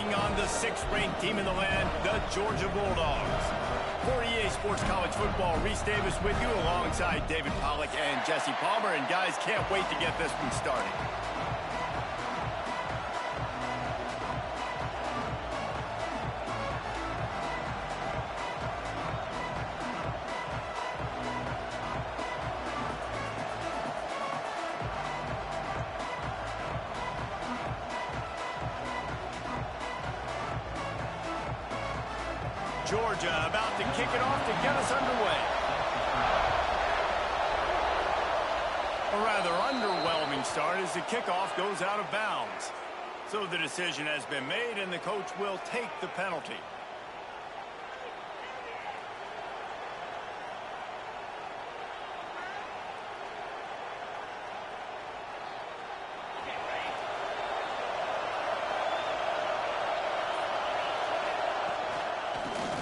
taking on the 6th-ranked team in the land, the Georgia Bulldogs. For EA Sports College Football, Reese Davis with you alongside David Pollack and Jesse Palmer. And guys, can't wait to get this one started. Georgia about to kick it off to get us underway. A rather underwhelming start as the kickoff goes out of bounds. So the decision has been made and the coach will take the penalty.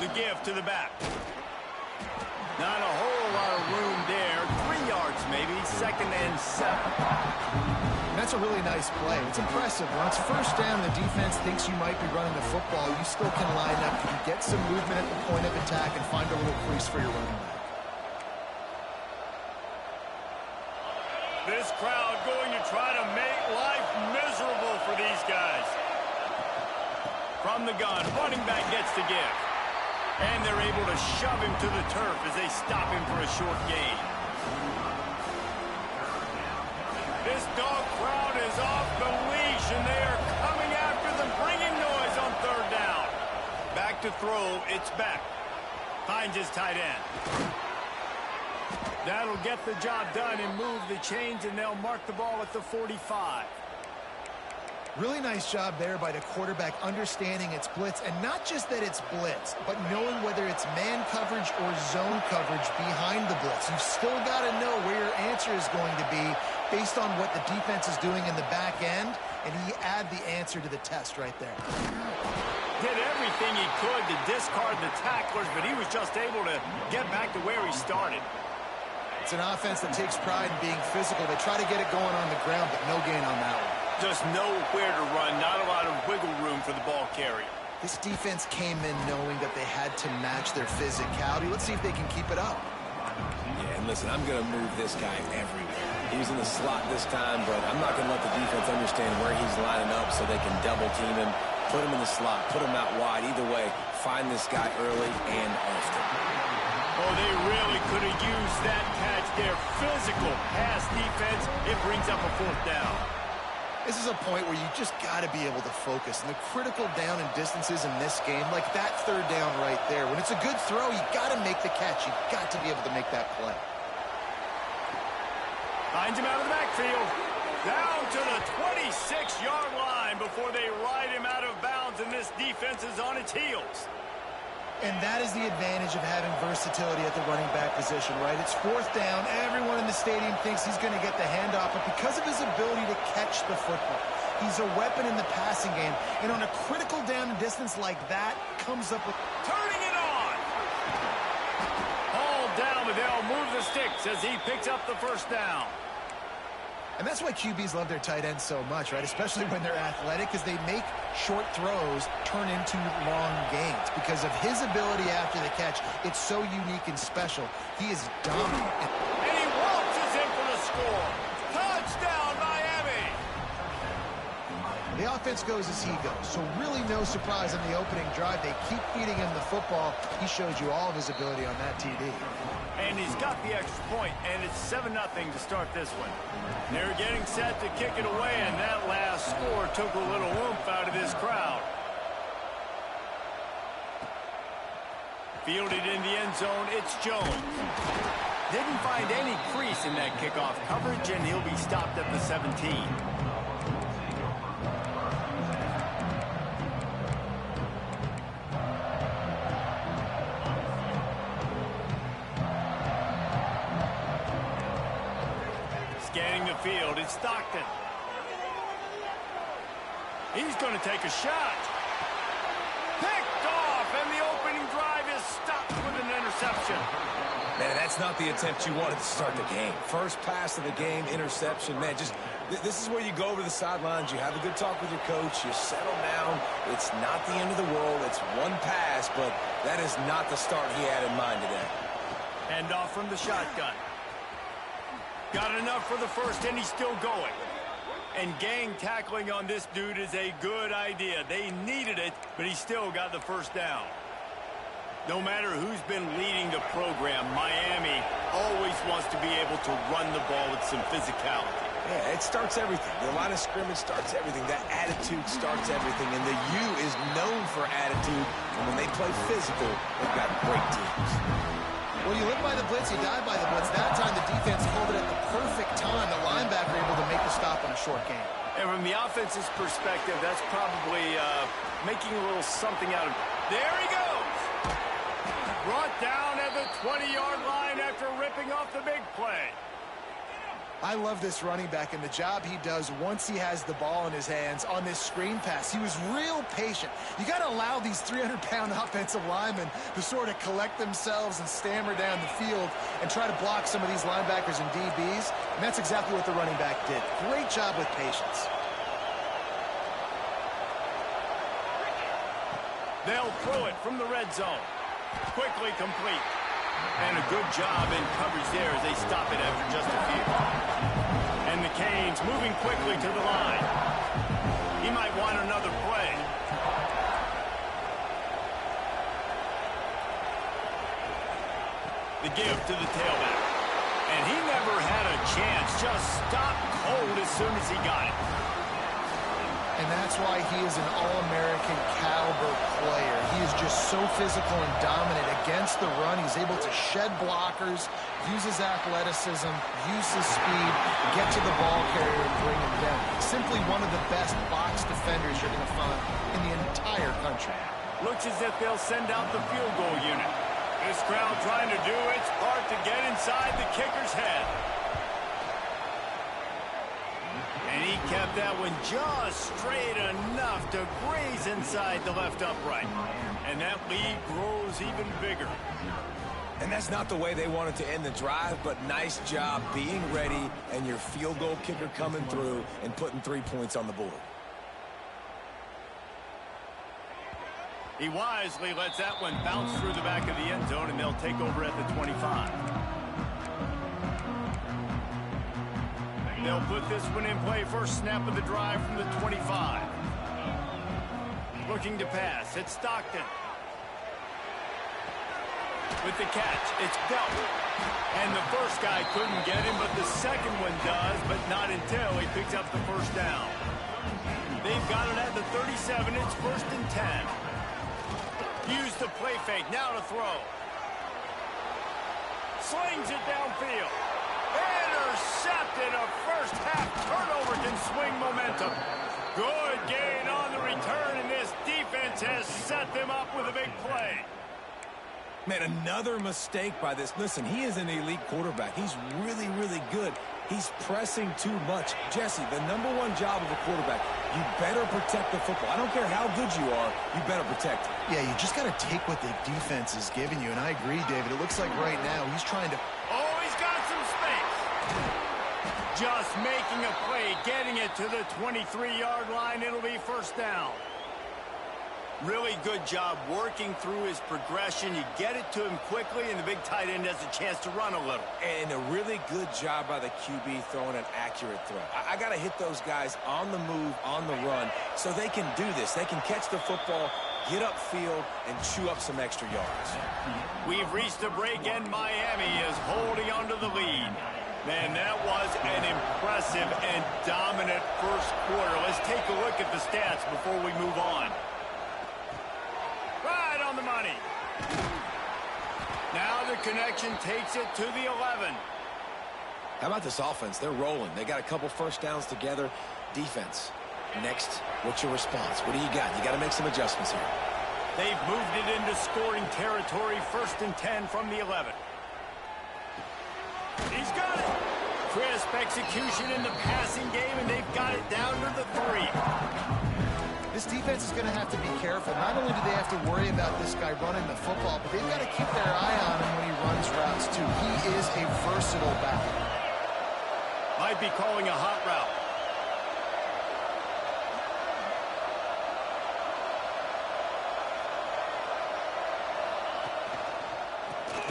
The give to the back. Not a whole lot of room there. 3 yards maybe. 2nd and 7. That's a really nice play. It's impressive. When it's first down, the defense thinks you might be running the football. You still can line up. You can get some movement at the point of attack and find a little crease for your running back. This crowd going to try to make life miserable for these guys. From the gun, running back gets the give. And they're able to shove him to the turf as they stop him for a short gain. This dog crowd is off the leash, and they are coming after them, bringing noise on 3rd down. Back to throw, it's back. Finds his tight end. That'll get the job done and move the chains, and they'll mark the ball at the 45. Really nice job there by the quarterback understanding it's blitz, and not just that it's blitz, but knowing whether it's man coverage or zone coverage behind the blitz. You've still got to know where your answer is going to be based on what the defense is doing in the back end, and he add the answer to the test right there. Did everything he could to discard the tacklers, but he was just able to get back to where he started. It's an offense that takes pride in being physical. They try to get it going on the ground, but no gain on that one. Just nowhere to run, not a lot of wiggle room for the ball carrier. This defense came in knowing that they had to match their physicality. Let's see if they can keep it up. Yeah, and listen, I'm going to move this guy everywhere. He's in the slot this time, but I'm not going to let the defense understand where he's lining up so they can double team him, put him in the slot, put him out wide. Either way, find this guy early and often. Oh, they really could have used that catch there. Physical pass defense. It brings up a 4th down. This is a point where you just got to be able to focus. And the critical down and distances in this game, like that 3rd down right there, when it's a good throw, you got to make the catch. You got to be able to make that play. Finds him out of the backfield. Down to the 26-yard line before they ride him out of bounds, and this defense is on its heels. And that is the advantage of having versatility at the running back position, right? It's 4th down. Everyone in the stadium thinks he's going to get the handoff, but because of his ability to catch the football, he's a weapon in the passing game. And on a critical down and distance like that, comes up with... Turning it on! All down, but they'll move the sticks as he picks up the 1st down. And that's why QBs love their tight ends so much, right? Especially when they're athletic, because they make short throws turn into long gains. Because of his ability after the catch, it's so unique and special. He is dominant. And he waltzes in for the score. Touchdown, Miami! The offense goes as he goes, so really no surprise on the opening drive. They keep feeding him the football. He showed you all of his ability on that TD. And he's got the extra point, and it's 7-0 to start this one. They're getting set to kick it away, and that last score took a little oomph out of this crowd. Fielded in the end zone, it's Jones. Didn't find any crease in that kickoff coverage, and he'll be stopped at the 17. Scanning the field, it's Stockton. He's going to take a shot. Picked off, and the opening drive is stopped with an interception. Man, that that's not the attempt you wanted to start the game. First pass of the game, interception. Man, this is where you go over the sidelines. You have a good talk with your coach. You settle down. It's not the end of the world. It's one pass, but that is not the start he had in mind today. Hand off from the shotgun. Got enough for the first, and he's still going. And gang tackling on this dude is a good idea. They needed it, but he still got the first down. No matter who's been leading the program, Miami always wants to be able to run the ball with some physicality. Yeah, it starts everything. The line of scrimmage starts everything. That attitude starts everything. And the U is known for attitude. And when they play physical, they've got great teams. Well, you live by the blitz, you die by the blitz. That time the defense called it at the perfect time. The linebacker able to make the stop on a short game. And from the offense's perspective, that's probably making a little something out of it. There he goes! Brought down at the 20-yard line after ripping off the big play. I love this running back and the job he does once he has the ball in his hands on this screen pass. He was real patient. You got to allow these 300-pound offensive linemen to sort of collect themselves and stammer down the field and try to block some of these linebackers and DBs. And that's exactly what the running back did. Great job with patience. They'll throw it from the red zone. Quickly complete. And a good job in coverage there as they stop it after just a few. And the Canes moving quickly to the line. He might want another play. The give to the tailback. And he never had a chance. Just stopped cold as soon as he got it. And that's why he is an All-American caliber player. He is just so physical and dominant against the run. He's able to shed blockers, use his athleticism, use his speed, get to the ball carrier and bring him down. Simply one of the best box defenders you're going to find in the entire country. Looks as if they'll send out the field goal unit. This crowd trying to do its part to get inside the kicker's head. And he kept that one just straight enough to graze inside the left upright. And that lead grows even bigger. And that's not the way they wanted to end the drive, but nice job being ready and your field goal kicker coming through and putting 3 points on the board. He wisely lets that one bounce through the back of the end zone, and they'll take over at the 25. They'll put this one in play. First snap of the drive from the 25. Looking to pass. It's Stockton. With the catch, it's Belt. And the first guy couldn't get him, but the second one does, but not until he picks up the first down. They've got it at the 37. It's 1st and 10. Use the play fake. Now to throw. Slings it downfield. Intercepted. A first half turnover can swing momentum. Good gain on the return, and this defense has set them up with a big play. Man, another mistake by this. Listen, he is an elite quarterback. He's really, really good. He's pressing too much. Jesse, the #1 job of a quarterback, you better protect the football. I don't care how good you are, you better protect it. Yeah, you just got to take what the defense is giving you, and I agree, David. It looks like right now he's trying to... Oh, he's got some space. Just making a play, getting it to the 23-yard line. It'll be first down. Really good job working through his progression. You get it to him quickly, and the big tight end has a chance to run a little. And a really good job by the QB throwing an accurate throw. I got to hit those guys on the move, on the run, so they can do this. They can catch the football, get upfield, and chew up some extra yards. We've reached a break, and Miami is holding on to the lead. Man, that was an impressive and dominant first quarter. Let's take a look at the stats before we move on. Right on the money. Now the connection takes it to the 11. How about this offense? They're rolling. They got a couple first downs together. Defense. Next, what's your response? What do you got? You got to make some adjustments here. They've moved it into scoring territory. 1st and 10 from the 11. He's got it. Crisp execution in the passing game, and they've got it down to the 3. This defense is going to have to be careful. Not only do they have to worry about this guy running the football, but they've got to keep their eye on him when he runs routes, too. He is a versatile back. Might be calling a hot route.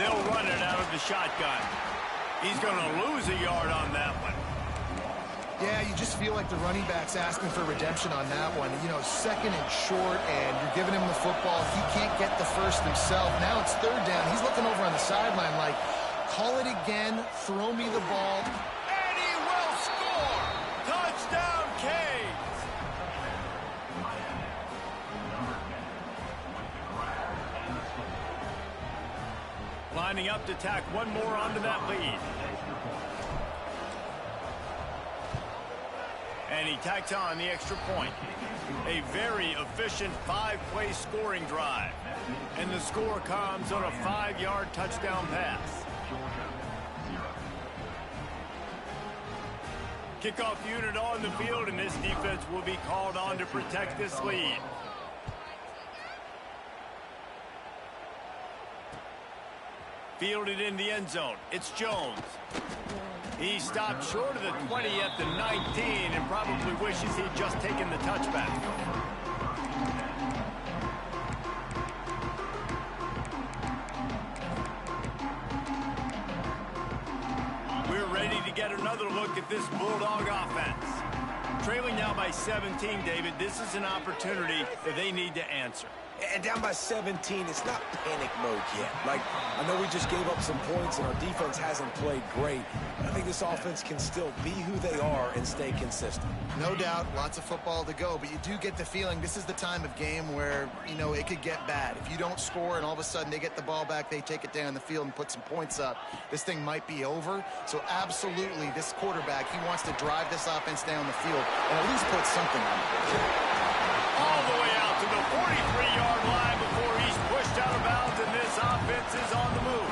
They'll run it out of the shotgun. He's going to lose a yard on that one. Yeah, you just feel like the running back's asking for redemption on that one. You know, second and short, and you're giving him the football. He can't get the first himself. Now it's third down. He's looking over on the sideline like, call it again, throw me the ball. And he will score! Touchdown, Canes! Lining up to tack one more onto that lead. And he tacks on the extra point. A very efficient 5-play scoring drive. And the score comes on a 5-yard touchdown pass. Kickoff unit on the field, and this defense will be called on to protect this lead. Fielded in the end zone. It's Jones. He stopped short of the 20 at the 19 and probably wishes he'd just taken the touchback. We're ready to get another look at this Bulldog offense. Trailing now by 17, David, this is an opportunity that they need to answer. And down by 17, it's not panic mode yet. Like, I know we just gave up some points and our defense hasn't played great. I think this offense can still be who they are and stay consistent. No doubt, lots of football to go, but you do get the feeling this is the time of game where, you know, it could get bad. If you don't score and all of a sudden they get the ball back, they take it down the field and put some points up, this thing might be over. So absolutely, this quarterback, he wants to drive this offense down the field and at least put something on the board. All the way out to the 43-yard line before he's pushed out of bounds, and this offense is on the move.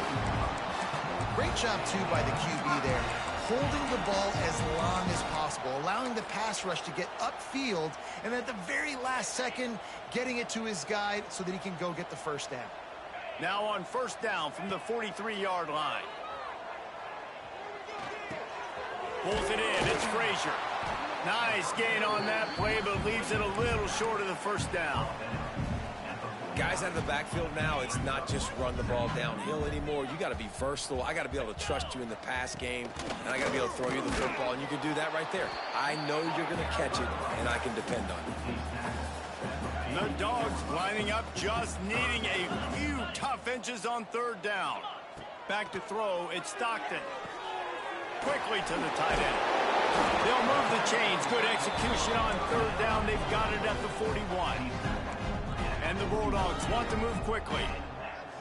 Great job, too, by the QB there, holding the ball as long as possible, allowing the pass rush to get upfield, and at the very last second, getting it to his guy so that he can go get the first down. Now on first down from the 43-yard line. Pulls it in. It's Frazier. Nice gain on that play, but leaves it a little short of the first down. Guys out of the backfield now, it's not just run the ball downhill anymore. You got to be versatile. I got to be able to trust you in the pass game, and I got to be able to throw you the football, and you can do that right there. I know you're going to catch it, and I can depend on it. The Dogs lining up, just needing a few tough inches on third down. Back to throw, it's Stockton. Quickly to the tight end. They'll move the chains. Good execution on third down. They've got it at the 41. And the Bulldogs want to move quickly.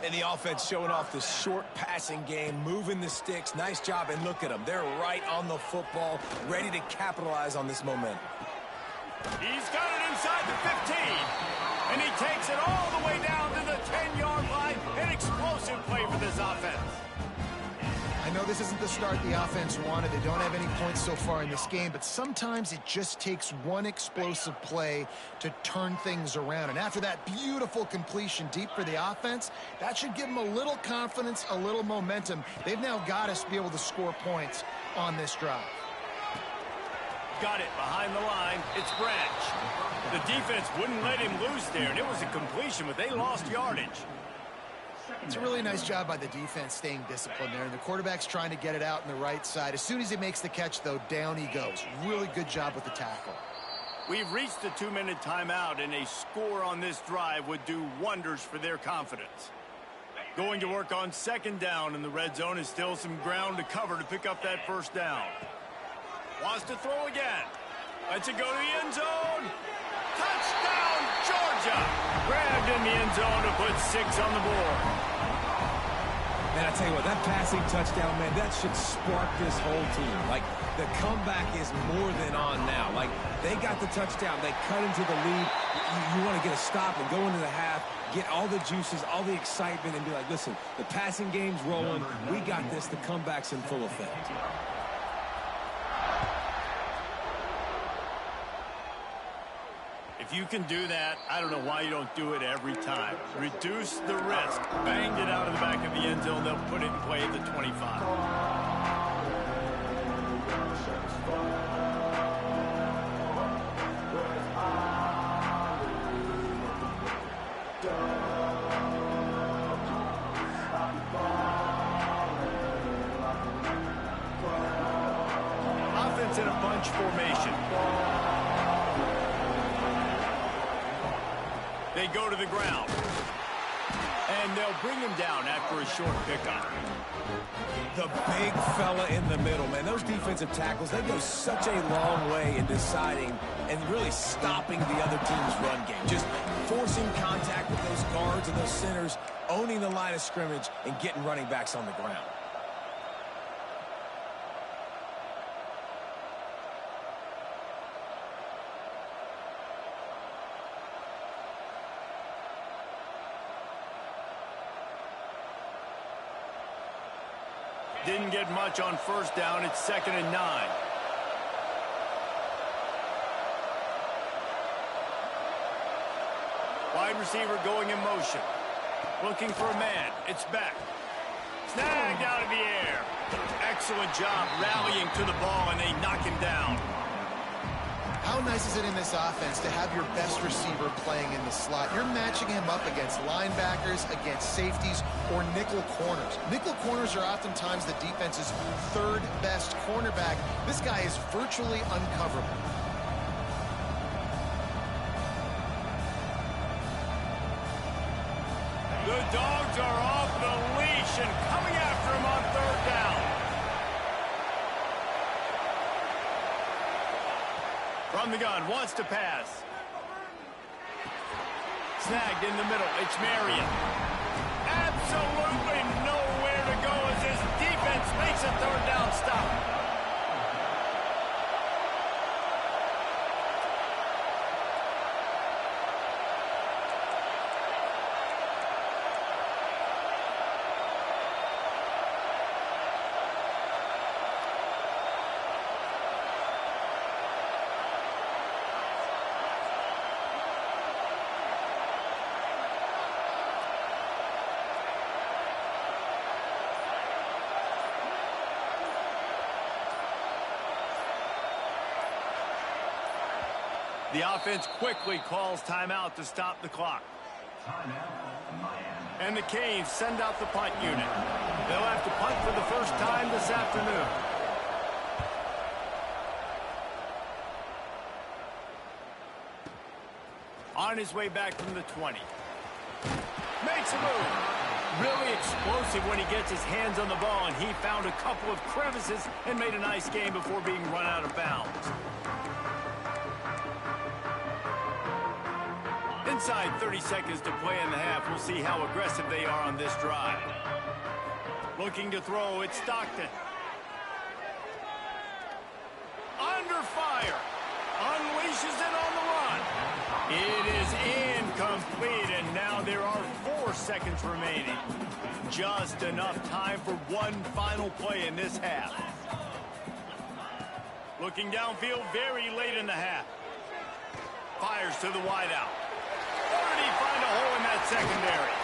And the offense showing off the short passing game, moving the sticks. Nice job, and look at them. They're right on the football, ready to capitalize on this momentum. He's got it inside the 15. And he takes it all the way down to the 10-yard line. An explosive play for this offense. I know this isn't the start the offense wanted. They don't have any points so far in this game, but sometimes it just takes one explosive play to turn things around. And after that beautiful completion deep for the offense, that should give them a little confidence, a little momentum. They've now got to be able to score points on this drive. Got it behind the line. It's Branch. The defense wouldn't let him loose there, and it was a completion, but they lost yardage. It's a really nice job by the defense staying disciplined there. And the quarterback's trying to get it out on the right side. As soon as he makes the catch, though, down he goes. Really good job with the tackle. We've reached the 2-minute timeout, and a score on this drive would do wonders for their confidence. Going to work on second down, and the red zone is still some ground to cover to pick up that first down. Wants to throw again. Lets it go to the end zone. Touchdown, Georgia! Grabbed in the end zone to put 6 on the board. Man, I tell you what, that passing touchdown, man, that should spark this whole team. Like, the comeback is more than on now. Like, they got the touchdown. They cut into the lead. You want to get a stop and go into the half, get all the juices, all the excitement, and be like, listen, the passing game's rolling. We got this. The comeback's in full effect. If If you can do that, I don't know why you don't do it every time. Reduce the risk. Banged it out of the back of the end zone. They'll put it in play at the 25. Offense in a bunch formation. They go to the ground. And they'll bring him down after a short pickup. The big fella in the middle, man. Those defensive tackles, they go such a long way in deciding and really stopping the other team's run game. Just forcing contact with those guards and those centers, owning the line of scrimmage, and getting running backs on the ground. Didn't get much on first down. It's 2nd and 9. Wide receiver going in motion. Looking for a man. It's back. Snagged out of the air. Excellent job rallying to the ball, and they knock him down. How nice is it in this offense to have your best receiver playing in the slot? You're matching him up against linebackers, against safeties, or nickel corners. Nickel corners are oftentimes the defense's third best cornerback. This guy is virtually uncoverable. The Dogs are off the leash and coming after him on 3rd down. From the gun, wants to pass. Snagged in the middle. It's Marion. Absolutely nowhere to go as his defense makes a 3rd down stop. The offense quickly calls timeout to stop the clock. And the Canes send out the punt unit. They'll have to punt for the first time this afternoon. On his way back from the 20. Makes a move. Really explosive when he gets his hands on the ball, and he found a couple of crevices and made a nice game before being run out of bounds. Inside 30 seconds to play in the half. We'll see how aggressive they are on this drive. Looking to throw, it's Stockton. Under fire. Unleashes it on the run. It is incomplete, and now there are 4 seconds remaining. Just enough time for one final play in this half. Looking downfield very late in the half. Fires to the wideout. Or did he find a hole in that secondary?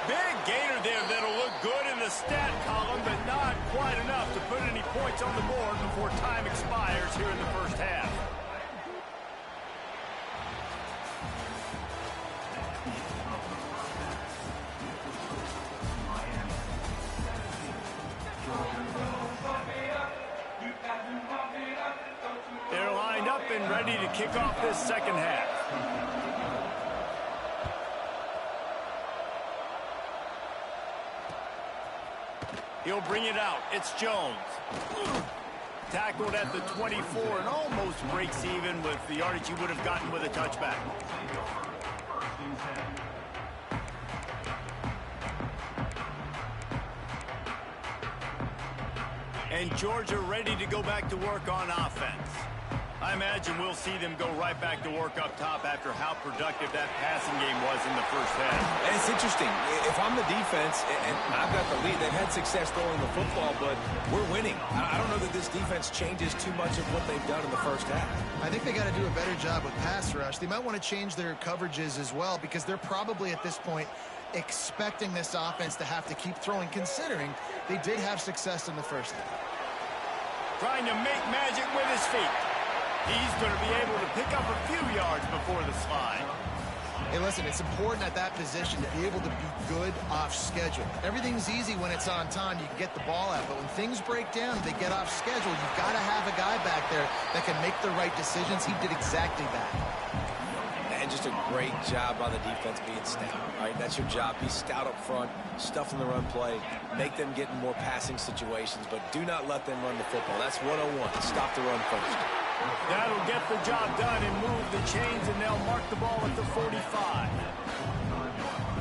Big gainer there that'll look good in the stat column, but not quite enough to put any points on the board before time expires here in the first half. They're lined up and ready to kick off this second half. He'll bring it out. It's Jones. Tackled at the 24 and almost breaks even with the yardage he would have gotten with a touchback. And Georgia ready to go back to work on offense. I imagine we'll see them go right back to work up top after how productive that passing game was in the first half. And it's interesting. If I'm the defense and I've got the lead, they've had success throwing the football, but we're winning. I don't know that this defense changes too much of what they've done in the first half. I think they got to do a better job with pass rush. They might want to change their coverages as well because they're probably at this point expecting this offense to have to keep throwing, considering they did have success in the first half. Trying to make magic with his feet. He's going to be able to pick up a few yards before the slide. Hey, listen, it's important at that position to be able to be good off schedule. Everything's easy when it's on time. You can get the ball out. But when things break down, they get off schedule. You've got to have a guy back there that can make the right decisions. He did exactly that. And just a great job by the defense being stout. All right, that's your job. Be stout up front, stuff in the run play, make them get in more passing situations, but do not let them run the football. That's 101. Stop the run first. That'll get the job done and move the chains, and they'll mark the ball at the 45.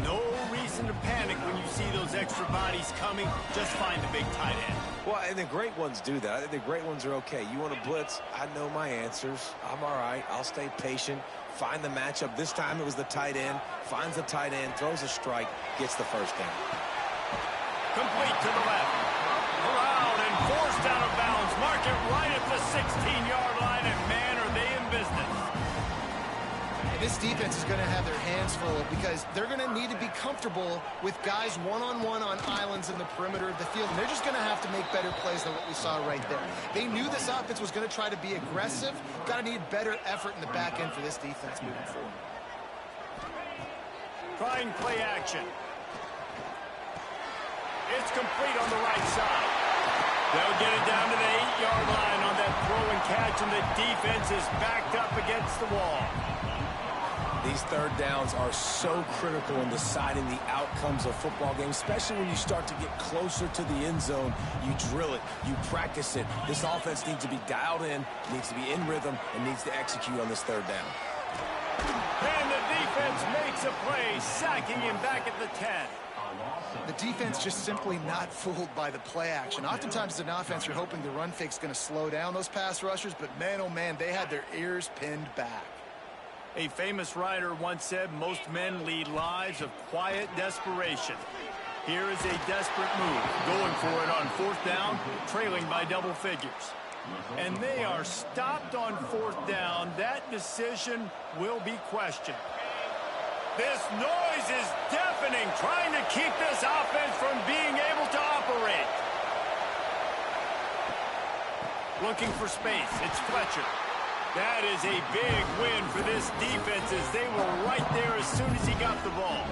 No reason to panic when you see those extra bodies coming. Just find the big tight end. Well, and the great ones do that. I think the great ones are okay. You want to blitz? I know my answers. I'm all right. I'll stay patient. Find the matchup. This time it was the tight end. Finds the tight end, throws a strike, gets the first down. Complete to the left. Around and forced out of bounds. Mark it right at the 16-yard line, and man, are they in business. And this defense is going to have their hands full because they're going to need to be comfortable with guys one-on-one on islands in the perimeter of the field. And they're just going to have to make better plays than what we saw right there. They knew this offense was going to try to be aggressive. Got to need better effort in the back end for this defense moving forward. Trying play action. It's complete on the right side. They'll get it down to the 8-yard line on that throw and catch, and the defense is backed up against the wall. These third downs are so critical in deciding the outcomes of football games, especially when you start to get closer to the end zone. You drill it, you practice it. This offense needs to be dialed in, needs to be in rhythm, and needs to execute on this third down. And the defense makes a play, sacking him back at the 10. The defense just simply not fooled by the play action. Oftentimes as an offense, you're hoping the run fake's going to slow down those pass rushers, but man, oh man, they had their ears pinned back. A famous writer once said, most men lead lives of quiet desperation. Here is a desperate move, going for it on fourth down, trailing by double figures. And they are stopped on fourth down. That decision will be questioned. This noise is deafening, trying to keep this offense from being able to operate. Looking for space, it's Fletcher. That is a big win for this defense as they were right there as soon as he got the ball.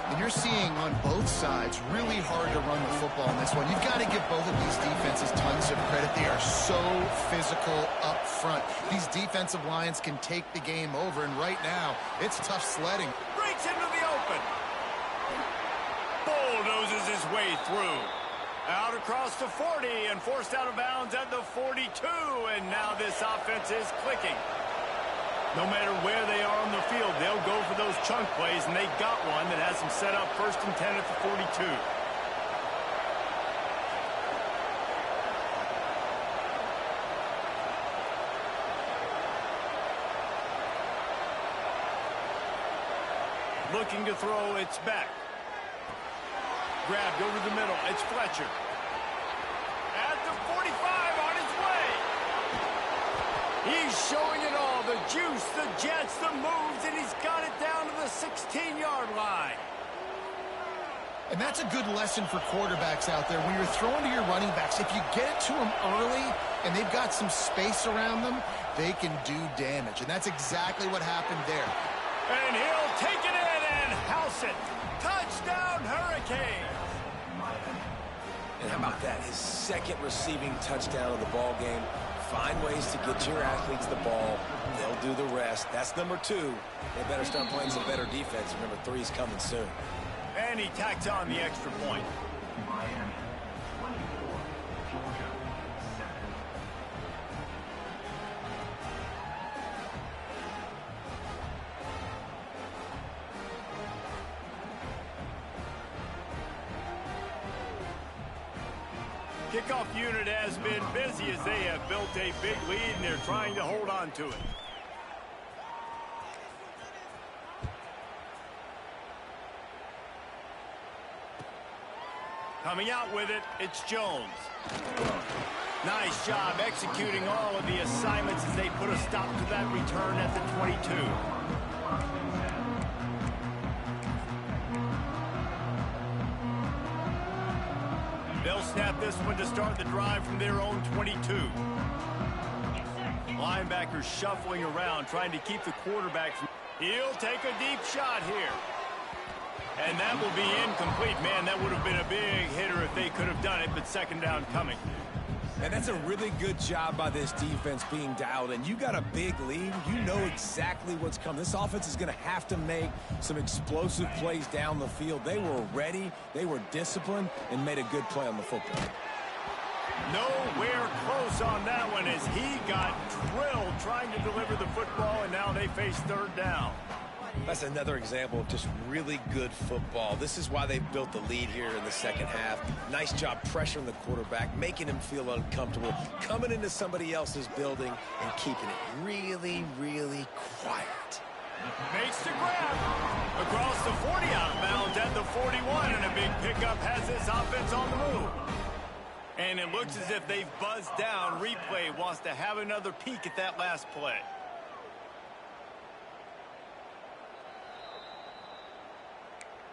And you're seeing on both sides really hard to run the football in this one. You've got to give both of these defenses tons of credit. They are so physical up front. These defensive lines can take the game over, and right now, it's tough sledding. Breaks into the open. Bulldozes his way through. Out across the 40 and forced out of bounds at the 42, and now this offense is clicking. No matter where they are on the field, they'll go for those chunk plays, and they got one that has them set up 1st and 10 at the 42. Looking to throw, it's back. Grabbed over the middle, it's Fletcher. At the 45, on his way. He's showing it all, the juice, the jets, the moves, and he's got it down to the 16-yard line. And that's a good lesson for quarterbacks out there. When you're throwing to your running backs, if you get it to them early and they've got some space around them, they can do damage. And that's exactly what happened there. And he'll take it in and house it. Touchdown, Hurricanes. And how about that? His second receiving touchdown of the ball game. Find ways to get your athletes the ball. They'll do the rest. That's number 2. They better start playing some better defense. Remember, 3's coming soon. And he tacks on the extra point. Kickoff unit has been busy as they have built a big lead, and they're trying to hold on to it. Coming out with it, it's Jones. Nice job executing all of the assignments as they put a stop to that return at the 22. They'll snap this one to start the drive from their own 22. Linebackers shuffling around, trying to keep the quarterback from... He'll take a deep shot here. And that will be incomplete. Man, that would have been a big hitter if they could have done it, but second down coming. And that's a really good job by this defense being dialed in. You got a big lead. You know exactly what's coming. This offense is going to have to make some explosive plays down the field. They were ready, they were disciplined, and made a good play on the football. Nowhere close on that one as he got drilled trying to deliver the football, and now they face third down. That's another example of just really good football. This is why they built the lead here in the second half. Nice job pressuring the quarterback, making him feel uncomfortable, coming into somebody else's building and keeping it really, really quiet. Makes the grab. Across the 40 out of bounds at the 41, and a big pickup has this offense on the move. And it looks as if they've buzzed down. Replay wants to have another peek at that last play.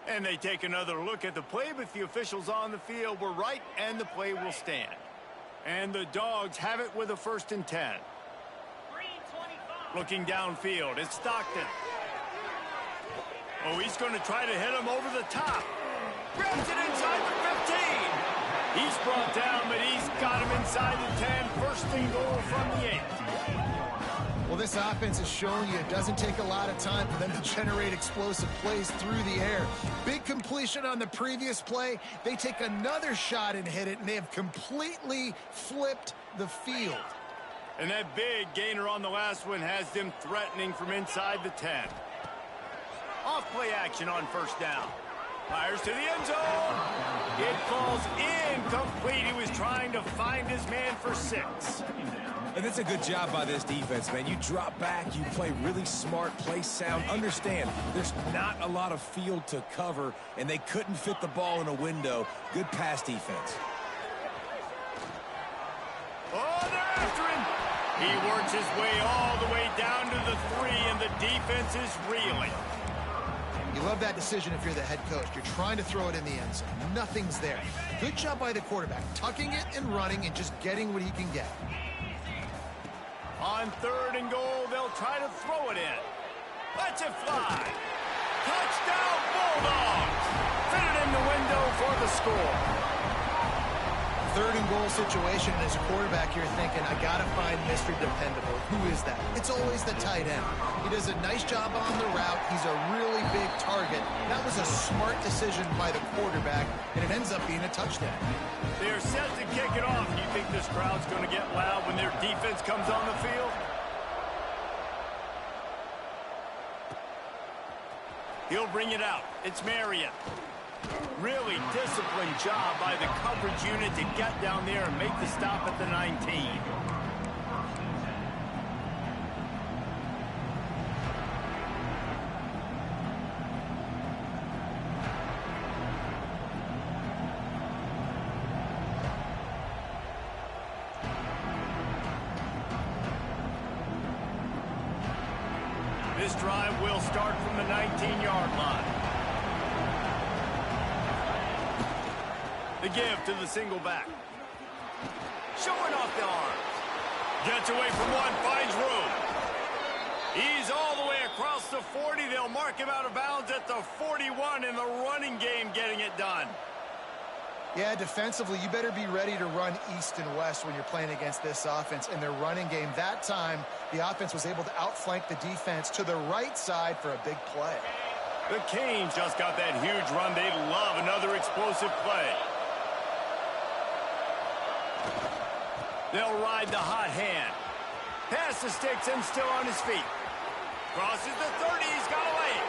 And they take another look at the play, but the officials on the field were right, and the play will stand. And the Dogs have it with a 1st and 10. Looking downfield, it's Stockton. Oh, he's going to try to hit him over the top. Grabs it inside the 15. He's brought down, but he's got him inside the 10. First and goal from the 8. Well, this offense is showing you it doesn't take a lot of time for them to generate explosive plays through the air. Big completion on the previous play. They take another shot and hit it, and they have completely flipped the field. And that big gainer on the last one has them threatening from inside the 10. Off play action on first down. Fires to the end zone. It falls incomplete. He was trying to find his man for 6. And it's a good job by this defense, man. You drop back, you play really smart, play sound. Understand, there's not a lot of field to cover, and they couldn't fit the ball in a window. Good pass defense. Oh, they're after him. He works his way all the way down to the 3, and the defense is reeling. You love that decision if you're the head coach. You're trying to throw it in the end zone. Nothing's there. Good job by the quarterback, tucking it and running and just getting what he can get. On 3rd and goal, they'll try to throw it in. Lets it fly. Touchdown, Bulldogs. Fitted in the window for the score. 3rd and goal situation, and as a quarterback, you're thinking, I got to find Mr. Dependable. Who is that? It's always the tight end. He does a nice job on the route. He's a really big target. That was a smart decision by the quarterback, and it ends up being a touchdown. They're set to kick it off. Do you think this crowd's going to get loud when their defense comes on the field? He'll bring it out. It's Marion. Really disciplined job by the coverage unit to get down there and make the stop at the 19. This drive will start from the 19-yard line. The give to the single back. Showing off the arms. Gets away from one, finds room. He's all the way across the 40. They'll mark him out of bounds at the 41 in the running game, getting it done. Yeah, defensively, you better be ready to run east and west when you're playing against this offense. In their running game, that time, the offense was able to outflank the defense to the right side for a big play. The Canes just got that huge run. They'd love another explosive play. They'll ride the hot hand. Pass the sticks and still on his feet. Crosses the 30. He's got a lane.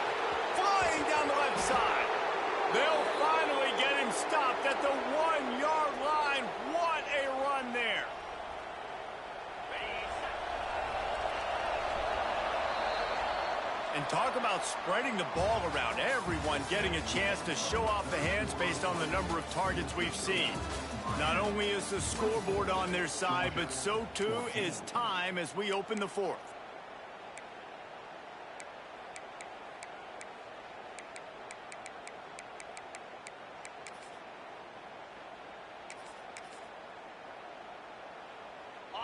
Flying down the left side. They'll finally get him stopped at the 1-yard line. What And talk about spreading the ball around. Everyone getting a chance to show off the hands based on the number of targets we've seen. Not only is the scoreboard on their side, but so too is time as we open the fourth.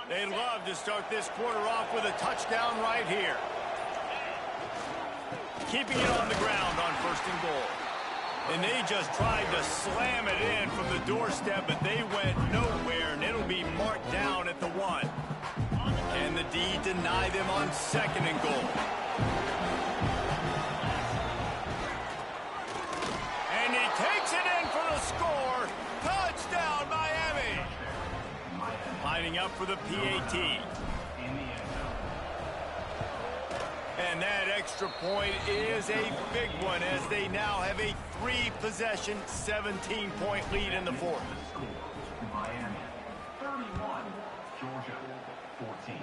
They'd love to start this quarter off with a touchdown right here. Keeping it on the ground on 1st and goal. And they just tried to slam it in from the doorstep, but they went nowhere, and it'll be marked down at the 1. And the D deny them on 2nd and goal. And he takes it in for the score. Touchdown, Miami. Lining up for the PAT. And that extra point is a big one as they now have a 3-possession, 17-point lead in the fourth. Miami 31, Georgia 14.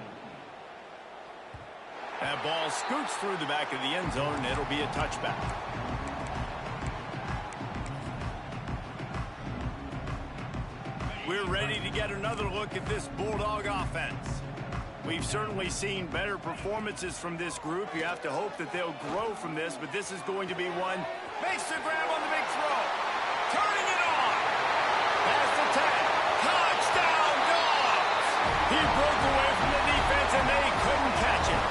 That ball scoots through the back of the end zone, and it'll be a touchback. We're ready to get another look at this Bulldog offense. We've certainly seen better performances from this group. You have to hope that they'll grow from this, but this is going to be one. Makes the grab on the big throw. Turning it on. Past the 10. Touchdown, Dogs. He broke away from the defense, and they couldn't catch him.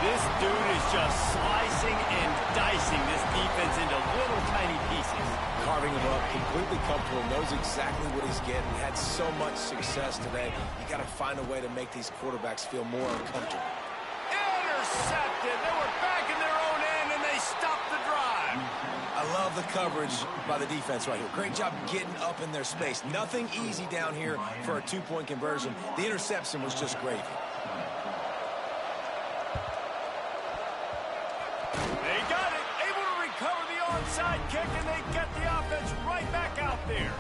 This dude is just slicing and dicing this defense into little tiny pieces. Carving him up, completely comfortable, knows exactly what he's getting, had so much success today. You got to find a way to make these quarterbacks feel more uncomfortable. Intercepted. They were back in their own end, and they stopped the drive. I love the coverage by the defense right here. Great job getting up in their space. Nothing easy down here for a 2-point conversion. The interception was just great. They got it. Able to recover the onside kick, and they get the offense right back out there.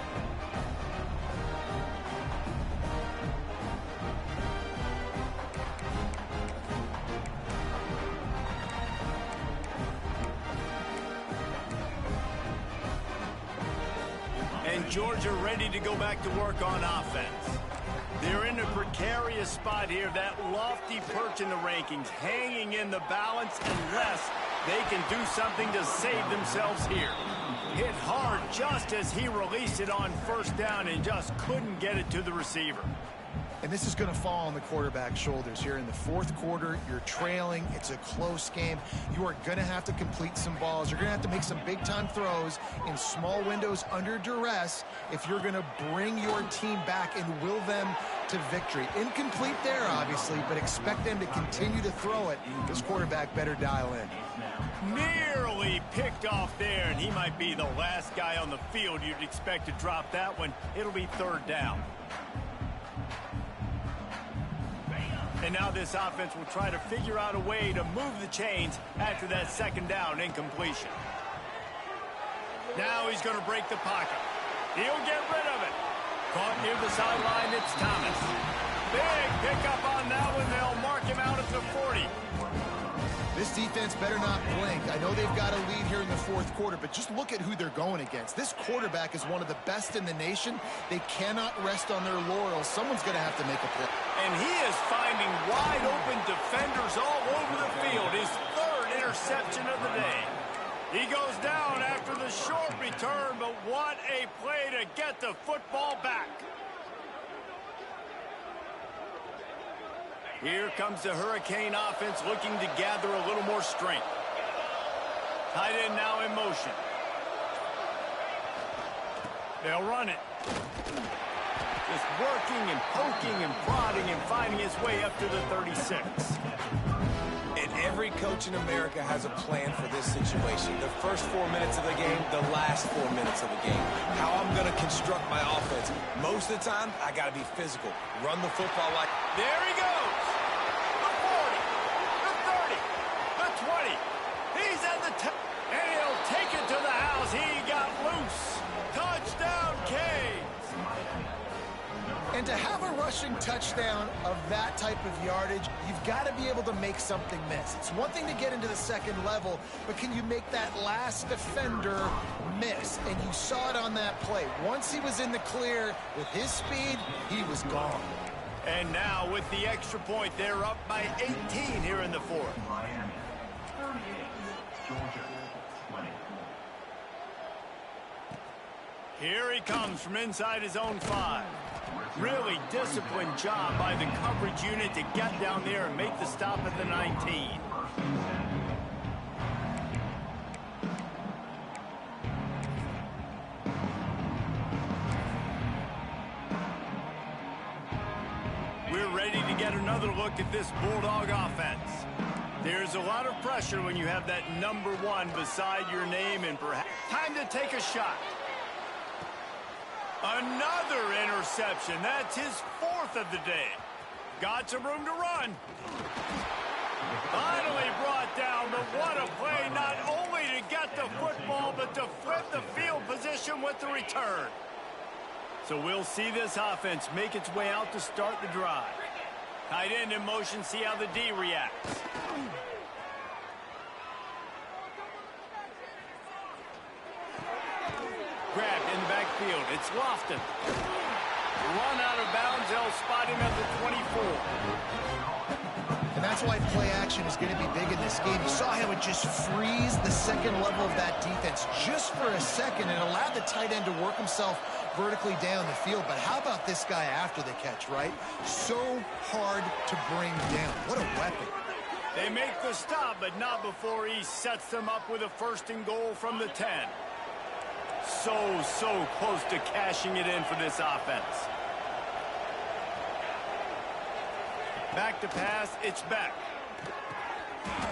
And Georgia ready to go back to work on offense. They're in a precarious spot here, that lofty perch in the rankings, hanging in the balance unless they can do something to save themselves here. Hit hard just as he released it on 1st down and just couldn't get it to the receiver. And this is going to fall on the quarterback's shoulders here in the fourth quarter. You're trailing. It's a close game. You are going to have to complete some balls. You're going to have to make some big-time throws in small windows under duress if you're going to bring your team back and will them to victory. Incomplete there, obviously, but expect them to continue to throw it. This quarterback better dial in. Nearly picked off there, and he might be the last guy on the field you'd expect to drop that one. It'll be 3rd down. And now this offense will try to figure out a way to move the chains after that 2nd down incompletion. Now he's going to break the pocket. He'll get rid of it. Caught near the sideline, it's Thomas. Big pickup on that one. They'll mark him out at the 40. This defense better not blink. I know they've got a lead here in the fourth quarter, but just look at who they're going against. This quarterback is one of the best in the nation. They cannot rest on their laurels. Someone's going to have to make a play. And he is finding wide open defenders all over the field. His 3rd interception of the day. He goes down after the short return, but what a play to get the football back. Here comes the Hurricane offense looking to gather a little more strength. Tight end now in motion. They'll run it. Just working and poking and prodding and finding his way up to the 36. And every coach in America has a plan for this situation. The first 4 minutes of the game, the last 4 minutes of the game. How I'm going to construct my offense. Most of the time, I got to be physical. Run the football like... There he goes. The 40, the 30, the 20. He's at the top. And he'll take it to the house. He got loose. Touchdown, Canes. And to have a rushing touchdown of that type of yardage, you've got to be able to make something miss. It's one thing to get into the second level, but can you make that last defender miss? And you saw it on that play. Once he was in the clear with his speed, he was gone. And now with the extra point, they're up by 18 here in the fourth. Miami, 38. Georgia, 20. Here he comes from inside his own 5. Really disciplined job by the coverage unit to get down there and make the stop at the 19. We're ready to get another look at this Bulldog offense. There's a lot of pressure when you have that number 1 beside your name, and perhaps time to take a shot. Another interception. That's his 4th of the day. Got some room to run. Finally brought down, but what a play, not only to get the football, but to flip the field position with the return. So we'll see this offense make its way out to start the drive. Tight end in motion, see how the D reacts. Grabbed in the backfield. It's Lofton. Run out of bounds. They'll spot him at the 24. And that's why play action is going to be big in this game. You saw how it just frees the second level of that defense just for a second and allowed the tight end to work himself vertically down the field. But how about this guy after the catch, right? So hard to bring down. What a weapon. They make the stop, but not before he sets them up with a 1st and goal from the 10. So close to cashing it in for this offense. Back to pass, it's Beck.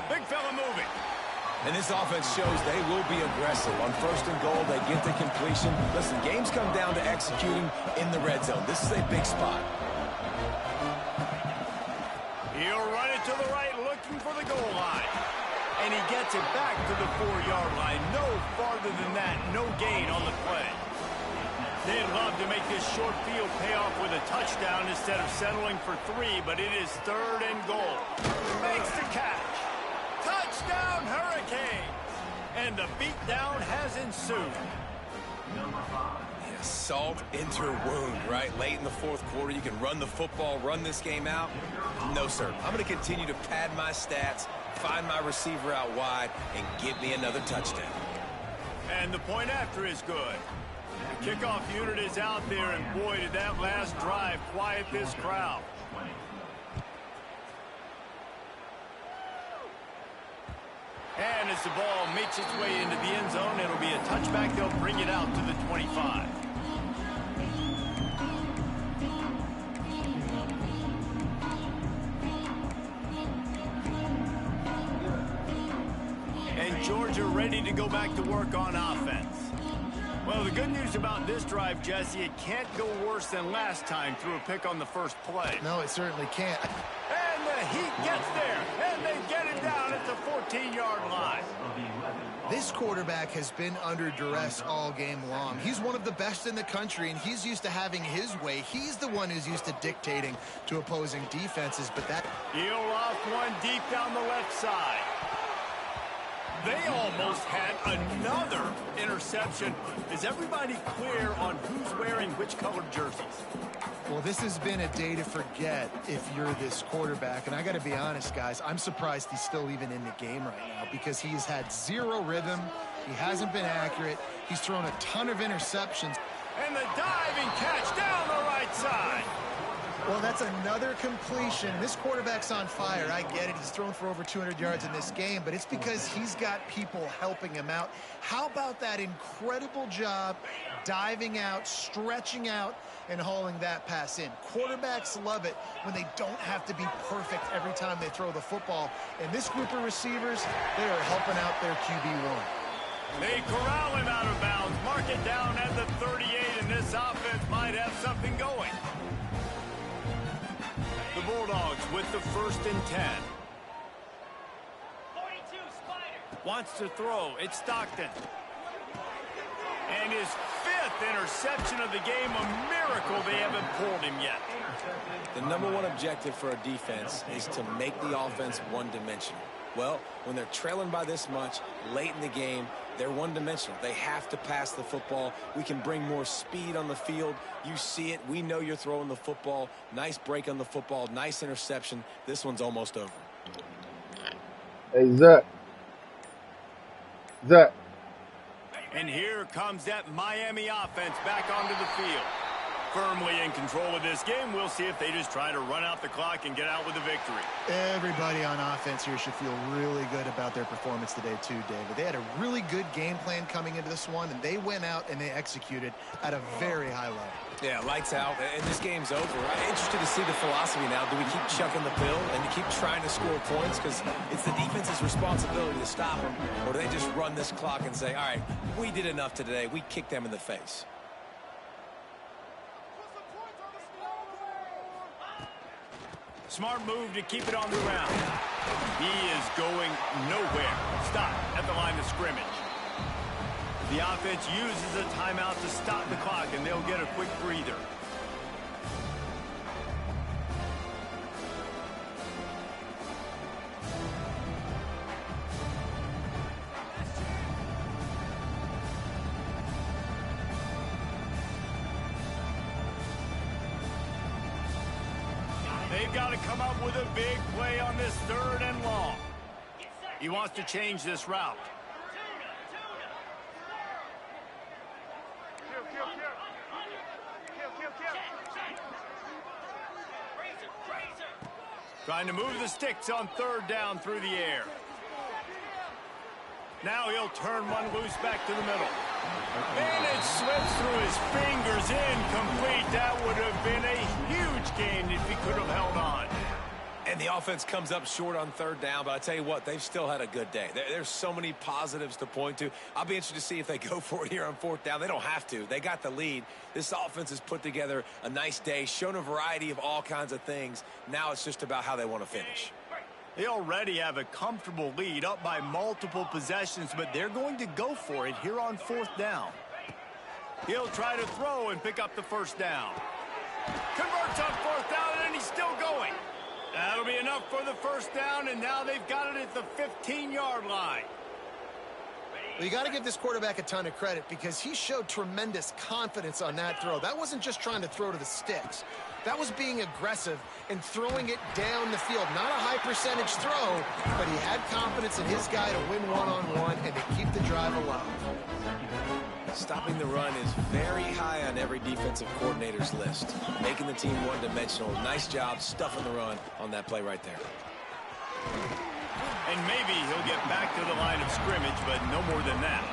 Big fella moving. And this offense shows they will be aggressive. On 1st and goal, they get the completion. Listen, games come down to executing in the red zone. This is a big spot. He'll run it to the right, looking for the goal line. And he gets it back to the 4-yard line. No farther than that, no gain on the play. They'd love to make this short field pay off with a touchdown instead of settling for 3, but it is 3rd and goal. Makes the catch. Touchdown, Hurricanes! And the beatdown has ensued. Yeah, salt into a wound, right? Late in the 4th quarter, you can run the football, run this game out. No, sir. I'm going to continue to pad my stats, find my receiver out wide, and get me another touchdown. And the point after is good. The kickoff unit is out there, and boy, did that last drive quiet this crowd. And as the ball makes its way into the end zone, it'll be a touchback. They'll bring it out to the 25. And Georgia ready to go back to work on offense. Well, the good news about this drive, Jesse, it can't go worse than last time through a pick on the first play. No, it certainly can't. And the Heat gets there, and they get it down at the 14-yard line. This quarterback has been under duress all game long. He's one of the best in the country, and he's used to having his way. He's the one who's used to dictating to opposing defenses, but that... He'll lost one deep down the left side. They almost had another interception. Is everybody clear on who's wearing which colored jerseys? Well, this has been a day to forget if you're this quarterback. And I got to be honest, guys, I'm surprised he's still even in the game right now because he's had zero rhythm. He hasn't been accurate. He's thrown a ton of interceptions. And the diving catch down the right side. Well, that's another completion. This quarterback's on fire. I get it. He's thrown for over 200 yards in this game, but it's because he's got people helping him out. How about that incredible job diving out, stretching out, and hauling that pass in? Quarterbacks love it when they don't have to be perfect every time they throw the football. And this group of receivers, they are helping out their QB1. They corral him out of bounds, mark it down at the 38, and this offense might have something going. The Bulldogs with the 1st and 10. 42, Spider. Wants to throw. It's Stockton. And his 5th 4th interception of the game. A miracle they haven't pulled him yet. The #1 objective for a defense is to make the offense one-dimensional. Well, when they're trailing by this much late in the game, they're one-dimensional. They have to pass the football. We can bring more speed on the field. You see it. We know you're throwing the football. Nice break on the football. Nice interception. This one's almost over. Hey, Zach. Zach. And here comes that Miami offense back onto the field. Firmly in control of this game. We'll see if they just try to run out the clock and get out with a victory. Everybody on offense here should feel really good about their performance today too, David. They had a really good game plan coming into this one, and they went out and they executed at a very high level. Yeah, lights out, and this game's over. I'm interested to see the philosophy now. Do we keep chucking the pill and keep trying to score points? Because it's the defense's responsibility to stop them. Or do they just run this clock and say, all right, we did enough today. We kicked them in the face. Smart move to keep it on the ground. He is going nowhere. Stop at the line of scrimmage. The offense uses a timeout to stop the clock, and they'll get a quick breather. They've got to come up with a big play on this 3rd and long. He wants to change this route. Trying to move the sticks on 3rd down through the air. Now he'll turn one loose back to the middle. And it slips through his fingers, incomplete. That would have been a huge gain if he could have held on. And the offense comes up short on 3rd down, but I tell you what, they've still had a good day. There's so many positives to point to. I'll be interested to see if they go for it here on 4th down. They don't have to. They got the lead. This offense has put together a nice day, shown a variety of all kinds of things. Now it's just about how they want to finish. They already have a comfortable lead, up by multiple possessions, but they're going to go for it here on 4th down. He'll try to throw and pick up the 1st down. Converts on 4th down, and he's still going. That'll be enough for the 1st down, and now they've got it at the 15-yard line. Well, you got to give this quarterback a ton of credit because he showed tremendous confidence on that throw. That wasn't just trying to throw to the sticks. That was being aggressive and throwing it down the field. Not a high percentage throw, but he had confidence in his guy to win one-on-one and to keep the drive alive. Stopping the run is very high on every defensive coordinator's list. Making the team one-dimensional. Nice job stuffing the run on that play right there. And maybe he'll get back to the line of scrimmage, but no more than that.